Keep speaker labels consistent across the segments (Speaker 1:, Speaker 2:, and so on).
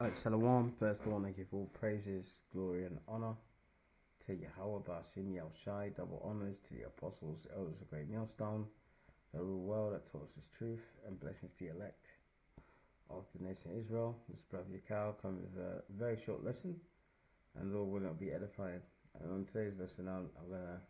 Speaker 1: Shalom. First, I want to give all praises, glory, and honor to Yahweh Ba'ashim Yahushai. Double honors to the apostles, elders of Great Millstone, the rule world that taught us His truth, and blessings to the elect of the nation of Israel. This is Brother Yakal coming with a very short lesson, and Lord will not be edifying. And on today's lesson, I'm going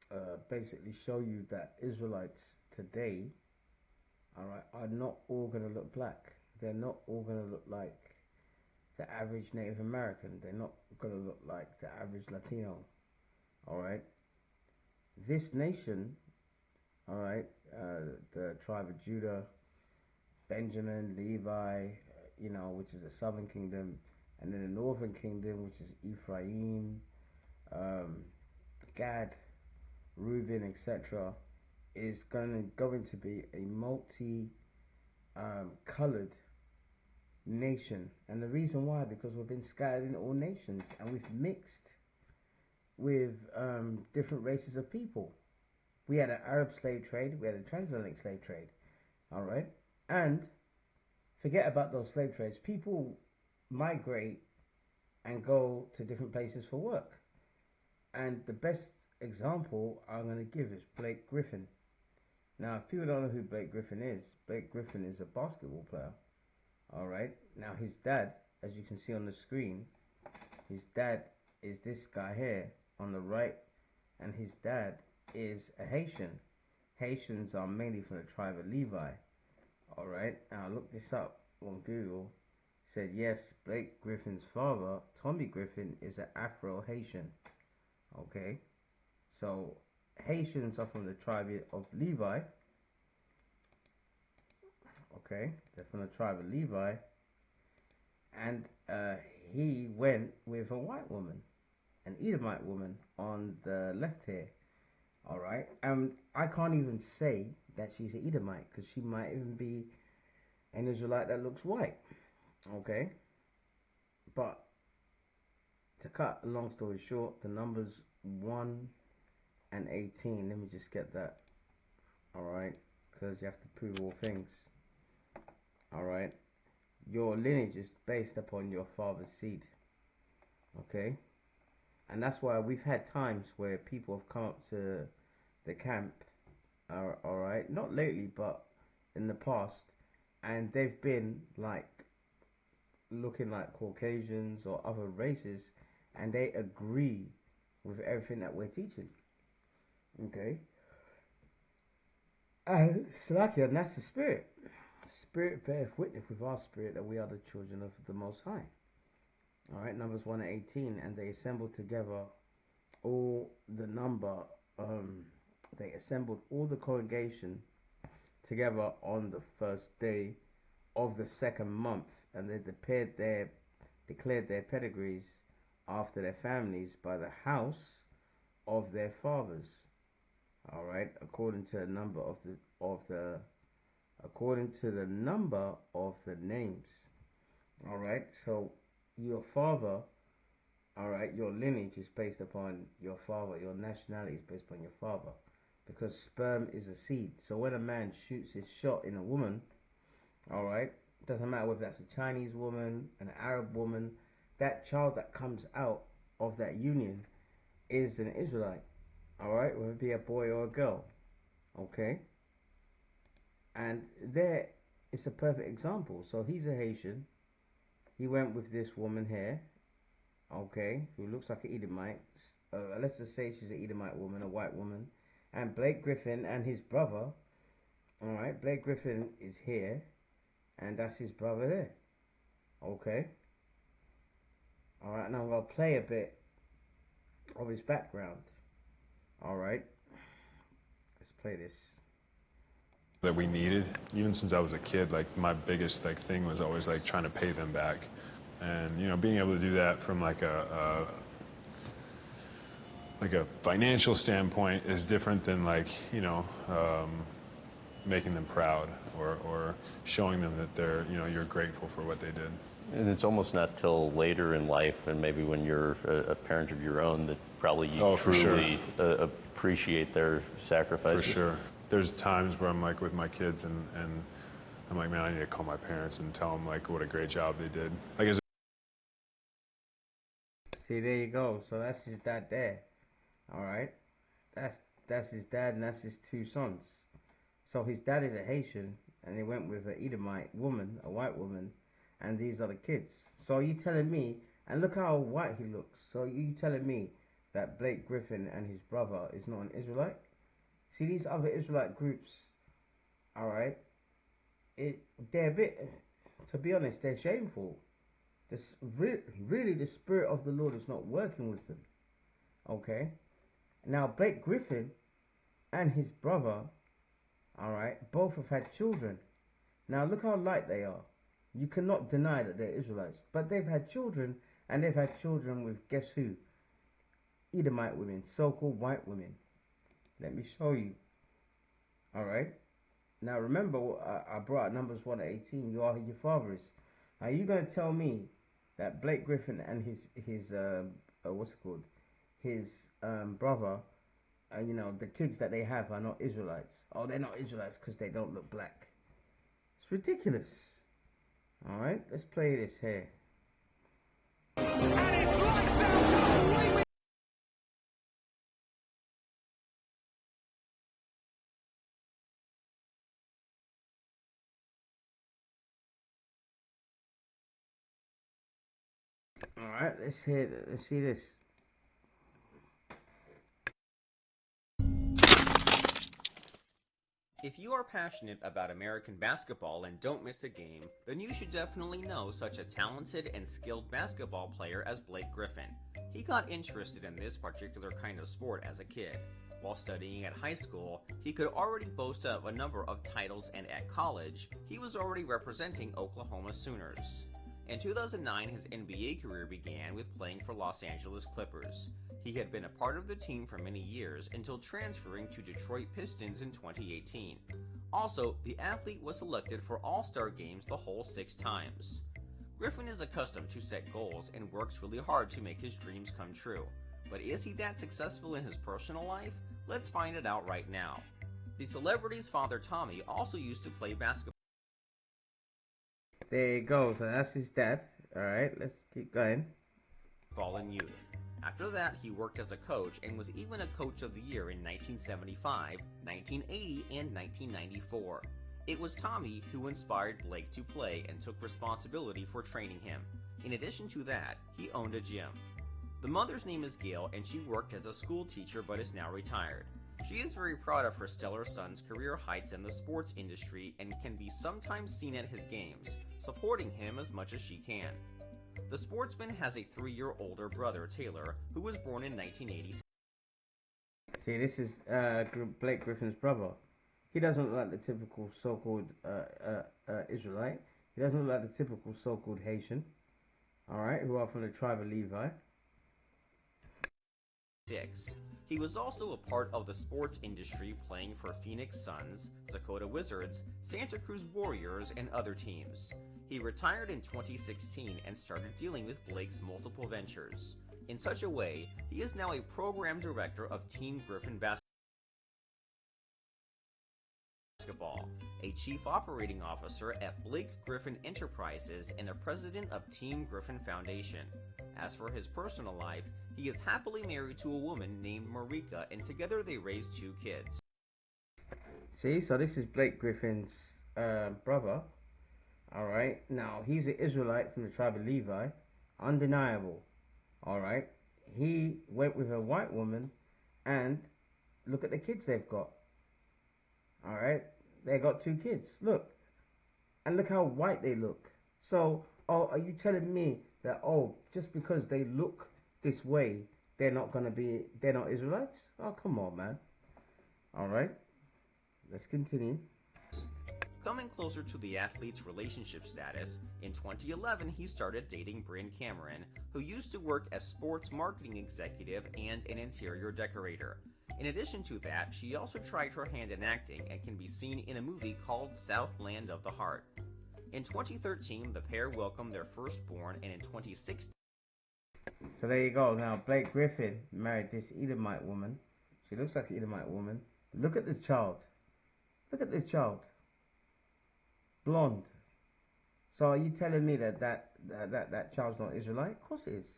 Speaker 1: to basically show you that Israelites today, all right, are not all going to look black. They're not all going to look like the average Native American. They're not going to look like the average Latino. All right. This nation, all right, the tribe of Judah, Benjamin, Levi, which is the southern kingdom, and then the northern kingdom, which is Ephraim, Gad, Reuben, etc., is going to be a colored nation. And the reason why, because we've been scattered in all nations and we've mixed with different races of people. We had an Arab slave trade, we had a transatlantic slave trade, all right? And forget about those slave trades. People migrate and go to different places for work. And the best example I'm going to give is Blake Griffin. Now, if people don't know who Blake Griffin is a basketball player. All right. Now, his dad, as you can see on the screen, his dad is this guy here on the right, and his dad is a Haitian. Haitians are mainly from the tribe of Levi. All right. Now, I looked this up on Google. Said yes, Blake Griffin's father, Tommy Griffin, is an Afro-Haitian. Okay. So Haitians are from the tribe of Levi. Okay, they're from the tribe of Levi. And he went with a white woman, an Edomite woman, on the left here. All right. I can't even say that she's an Edomite because she might even be an Israelite that looks white. Okay. But to cut a long story short, the numbers 1 and 18. Let me just get that. All right, because you have to prove all things. All right, your lineage is based upon your father's seed. Okay, and that's why we've had times where people have come up to the camp. All right, not lately, but in the past, and they've been like looking like Caucasians or other races, and they agree with everything that we're teaching. Okay. Slakia, and that's the spirit. Spirit beareth witness with our spirit that we are the children of the Most High. All right, Numbers 1 and 18. And they assembled together all the number, they assembled all the congregation together on the first day of the second month. And they declared their pedigrees after their families by the house of their fathers. All right, according to the number of the names. All right, so your father, all right, your lineage is based upon your father. Your nationality is based upon your father, because sperm is a seed. So when a man shoots his shot in a woman, all right, doesn't matter whether that's a Chinese woman, an Arab woman, that child that comes out of that union is an Israelite. All right, whether it be a boy or a girl. Okay. And there it's a perfect example. So he's a Haitian. He went with this woman here. Okay, who looks like an Edomite. Let's just say she's an Edomite woman, a white woman. And Blake Griffin and his brother. All right, Blake Griffin is here. And that's his brother there. Okay. All right, now I'm going to play a bit of his background. All right, let's play this.
Speaker 2: That we needed, even since I was a kid, like my biggest thing was always like trying to pay them back, and being able to do that from like a financial standpoint is different than making them proud or showing them that they're you're grateful for what they did.
Speaker 3: And it's almost not till later in life, and maybe when you're a parent of your own, that probably you truly appreciate their sacrifices.
Speaker 2: For sure. There's times where I'm like with my kids and I'm like, man, I need to call my parents and tell them like what a great job they did. I guess.
Speaker 1: See, there you go. So that's his dad there. All right, that's his dad, and that's his two sons. So his dad is a Haitian, and he went with an Edomite woman, a white woman, and these are the kids. So you telling me, and look how white he looks. So you telling me that Blake Griffin and his brother is not an Israelite? See these other Israelite groups, all right? They're a bit, to be honest, they're shameful. Really, the spirit of the Lord is not working with them. Okay. Now Blake Griffin and his brother, all right, both have had children. Now look how light they are. You cannot deny that they're Israelites, but they've had children, and they've had children with, guess who? Edomite women, so-called white women. Let me show you. All right. Now remember, I brought out Numbers 1:18. You are who your father is. Are you gonna tell me that Blake Griffin and his what's it called, his brother, you know, the kids that they have are not Israelites? Oh, they're not Israelites because they don't look black. It's ridiculous. All right, let's play this here. And it's lights out. All right, let's see this.
Speaker 4: If you are passionate about American basketball and don't miss a game, then you should definitely know such a talented and skilled basketball player as Blake Griffin. He got interested in this particular kind of sport as a kid. While studying at high school, he could already boast of a number of titles, and at college, he was already representing Oklahoma Sooners. In 2009, his NBA career began with playing for Los Angeles Clippers. He had been a part of the team for many years until transferring to Detroit Pistons in 2018. Also, the athlete was selected for All-Star games the whole 6 times. Griffin is accustomed to set goals and works really hard to make his dreams come true. But is he that successful in his personal life? Let's find it out right now. The celebrity's father Tommy also used to play basketball.
Speaker 1: There you go. So that's his dad. All right, let's keep going.
Speaker 4: Ball in youth. After that, he worked as a coach and was even a coach of the year in 1975, 1980, and 1994. It was Tommy who inspired Blake to play and took responsibility for training him. In addition to that, he owned a gym. The mother's name is Gail, and she worked as a school teacher but is now retired. She is very proud of her stellar son's career heights in the sports industry and can be sometimes seen at his games, supporting him as much as she can. The sportsman has a 3-year older brother, Taylor, who was born in 1986.
Speaker 1: See, this is Blake Griffin's brother. He doesn't look like the typical so-called Israelite. He doesn't look like the typical so-called Haitian, all right, who are from the tribe of Levi.
Speaker 4: He was also a part of the sports industry, playing for Phoenix Suns, Dakota Wizards, Santa Cruz Warriors, and other teams. He retired in 2016 and started dealing with Blake's multiple ventures. In such a way, he is now a program director of Team Griffin Basketball, a chief operating officer at Blake Griffin Enterprises, and a president of Team Griffin Foundation. As for his personal life, he is happily married to a woman named Marika, and together they raise 2 kids.
Speaker 1: See, so this is Blake Griffin's brother. All right, now he's an Israelite from the tribe of Levi, undeniable. All right, he went with a white woman, and look at the kids they've got. All right, they got 2 kids. Look, and look how white they look. So, are you telling me that just because they look this way, they're not Israelites? Oh, come on, man. All right, let's continue.
Speaker 4: Coming closer to the athlete's relationship status, in 2011 he started dating Bryn Cameron, who used to work as sports marketing executive and an interior decorator. In addition to that, she also tried her hand in acting and can be seen in a movie called Southland of the Heart. In 2013, the pair welcomed their firstborn, and in 2016...
Speaker 1: So there you go. Now, Blake Griffin married this Edomite woman. She looks like an Edomite woman. Look at this child. Look at this child. blonde. So are you telling me that child's not Israelite? Of course it is.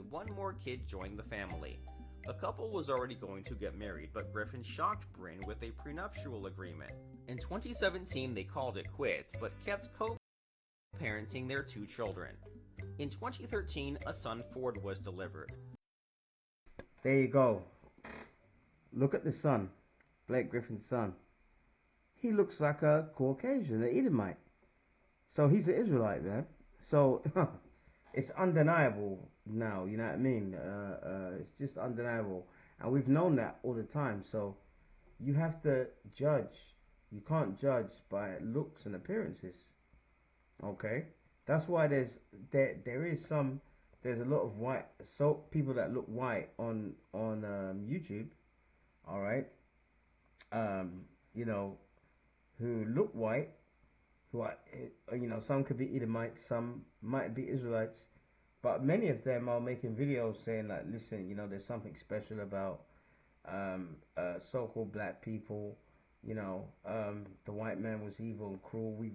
Speaker 4: One more kid joined the family. The couple was already going to get married, but Griffin shocked Bryn with a prenuptial agreement. In 2017, they called it quits, but kept co-parenting their 2 children. In 2013, a son Ford was delivered.
Speaker 1: There you go. Look at the son, Blake Griffin's son. He looks like a Caucasian, an Edomite. So he's an Israelite, man. So it's undeniable now, you know what I mean? It's just undeniable. And we've known that all the time. So you have to judge. You can't judge by looks and appearances. Okay? That's why there's a lot of white people that look white on YouTube, all right? You know, who look white, who are, you know, some could be Edomites, some might be Israelites, but many of them are making videos saying like, listen, you know, there's something special about so-called black people. You know, the white man was evil and cruel.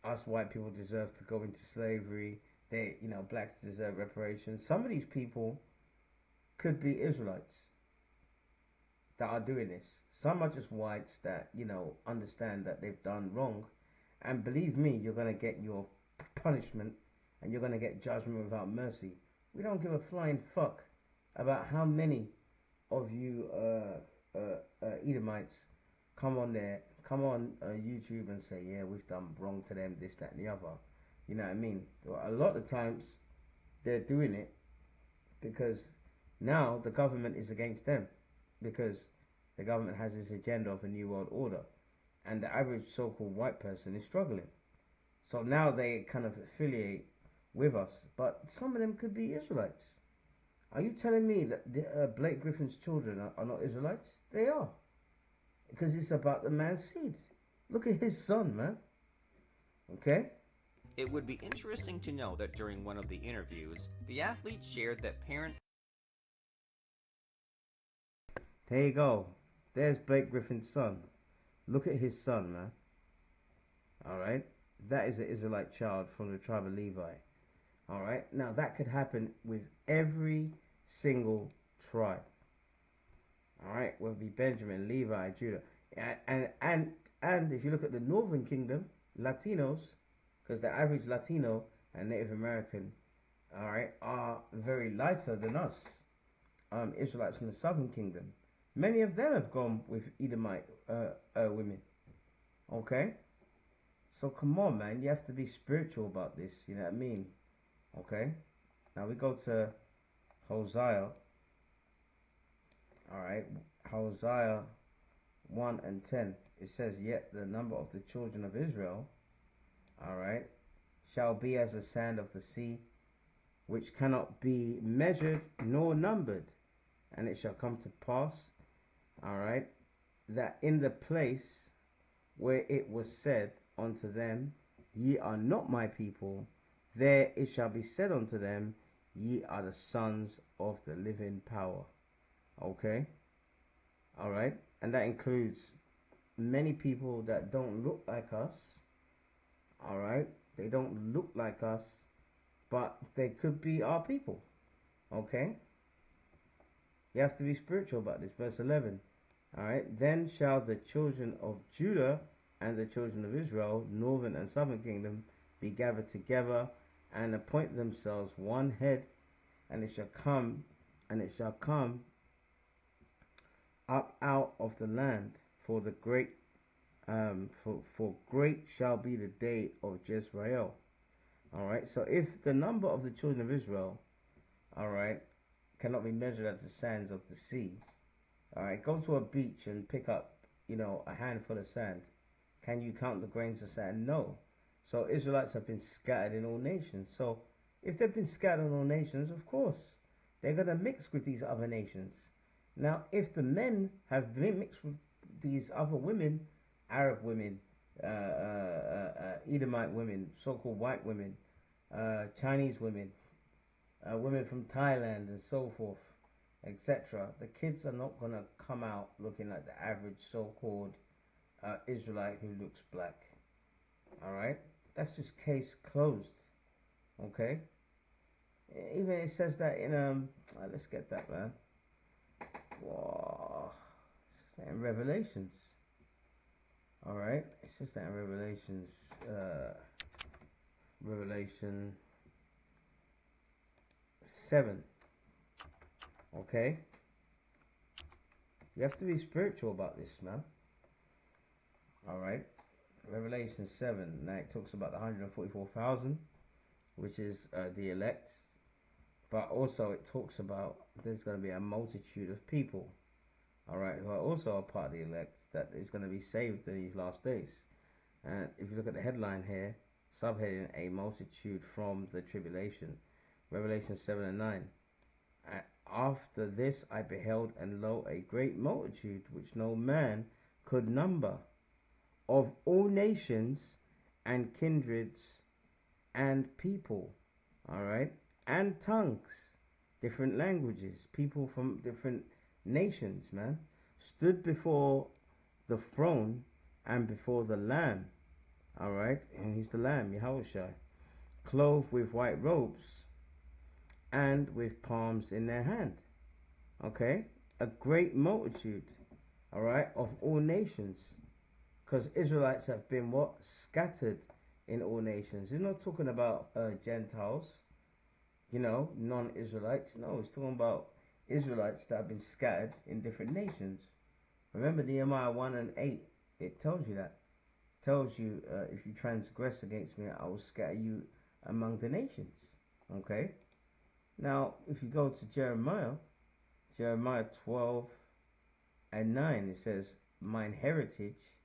Speaker 1: Us white people deserve to go into slavery. You know, blacks deserve reparations. Some of these people could be Israelites that are doing this. Some are just whites that, you know, understand that they've done wrong. And believe me, you're going to get your punishment and you're going to get judgment without mercy. We don't give a flying fuck about how many of you Edomites come on YouTube and say, yeah, we've done wrong to them, this, that, and the other. You know what I mean? A lot of times they're doing it because now the government is against them, because the government has this agenda of a new world order, and the average so-called white person is struggling. So now they kind of affiliate with us, but some of them could be Israelites. Are you telling me that Blake Griffin's children are not Israelites? They are, because it's about the man's seed. Look at his son, man. Okay?
Speaker 4: It would be interesting to know that during one of the interviews, the athlete shared that
Speaker 1: There you go. There's Blake Griffin's son. Look at his son, man. Alright? That is an Israelite child from the tribe of Levi. Alright? Now that could happen with every single tribe. Alright? Whether it be Benjamin, Levi, Judah. And if you look at the northern kingdom, Latinos, because the average Latino and Native American, alright, are very lighter than us. Israelites from the southern kingdom. Many of them have gone with Edomite women. Okay? So come on, man. You have to be spiritual about this. You know what I mean? Okay? Now we go to Hosea. Alright? Hosea 1 and 10. It says, yet the number of the children of Israel, alright, shall be as the sand of the sea, which cannot be measured nor numbered. And it shall come to pass, alright, that in the place where it was said unto them, ye are not my people, there it shall be said unto them, ye are the sons of the living power. Okay? Alright? And that includes many people that don't look like us. Alright? They don't look like us, but they could be our people. Okay? You have to be spiritual about this. Verse 11. Alright? Then shall the children of Judah and the children of Israel, northern and southern kingdom, be gathered together and appoint themselves one head, and it shall come up out of the land, for the great for great shall be the day of Jezreel. Alright, so if the number of the children of Israel, alright, cannot be measured at the sands of the sea, alright, go to a beach and pick up, you know, a handful of sand. Can you count the grains of sand? No. So Israelites have been scattered in all nations. So if they've been scattered in all nations, of course, they're going to mix with these other nations. Now, if the men have been mixed with these other women, Arab women, Edomite women, so-called white women, Chinese women, women from Thailand and so forth, etc., the kids are not going to come out looking like the average so-called Israelite who looks black. All right, that's just case closed. Okay. Even it says that in let's get that, man. Whoa, in Revelations. All right, it says that in Revelations. Revelation 7. Okay. You have to be spiritual about this, man. All right. Revelation 7. Now it talks about the 144,000, which is the elect. But also it talks about there's going to be a multitude of people, all right, who are also a part of the elect that is going to be saved in these last days. And if you look at the headline here, subheading, a multitude from the tribulation, Revelation 7 and 9. After this I beheld, and lo, a great multitude which no man could number, of all nations and kindreds and people, all right, and tongues, different languages, people from different nations, man, stood before the throne and before the Lamb, all right, and he's the Lamb, Yahushua, clothed with white robes and with palms in their hand. Okay, a great multitude, all right, of all nations, because Israelites have been what? Scattered in all nations. He's not talking about Gentiles, non-Israelites. No, he's talking about Israelites that have been scattered in different nations. Remember Nehemiah 1 and 8, it tells you that. It tells you, if you transgress against me, I will scatter you among the nations. Okay? Now, if you go to Jeremiah 12 and 9, it says, mine heritage,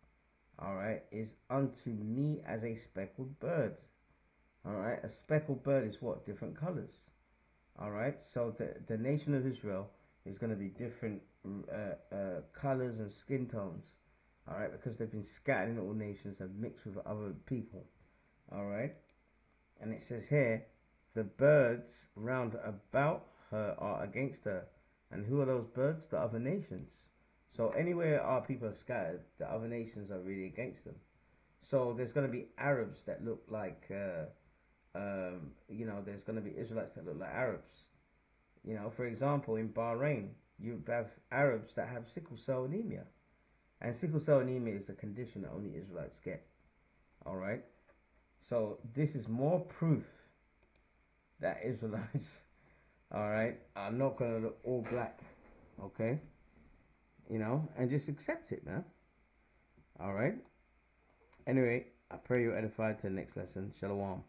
Speaker 1: all right, is unto me as a speckled bird. All right, a speckled bird is what? Different colors. All right, so the nation of Israel is going to be different colors and skin tones. All right, because they've been scattered in all nations and mixed with other people. All right, and it says here, the birds round about her are against her. And who are those birds? The other nations. So anywhere our people are scattered, the other nations are really against them. So there's going to be Arabs that look like, there's going to be Israelites that look like Arabs. For example, in Bahrain, you have Arabs that have sickle cell anemia. And sickle cell anemia is a condition that only Israelites get. All right? So this is more proof that Israelites, all right, are not going to look all black. Okay? And just accept it, man. All right? Anyway, I pray you're edified to the next lesson. Shalom.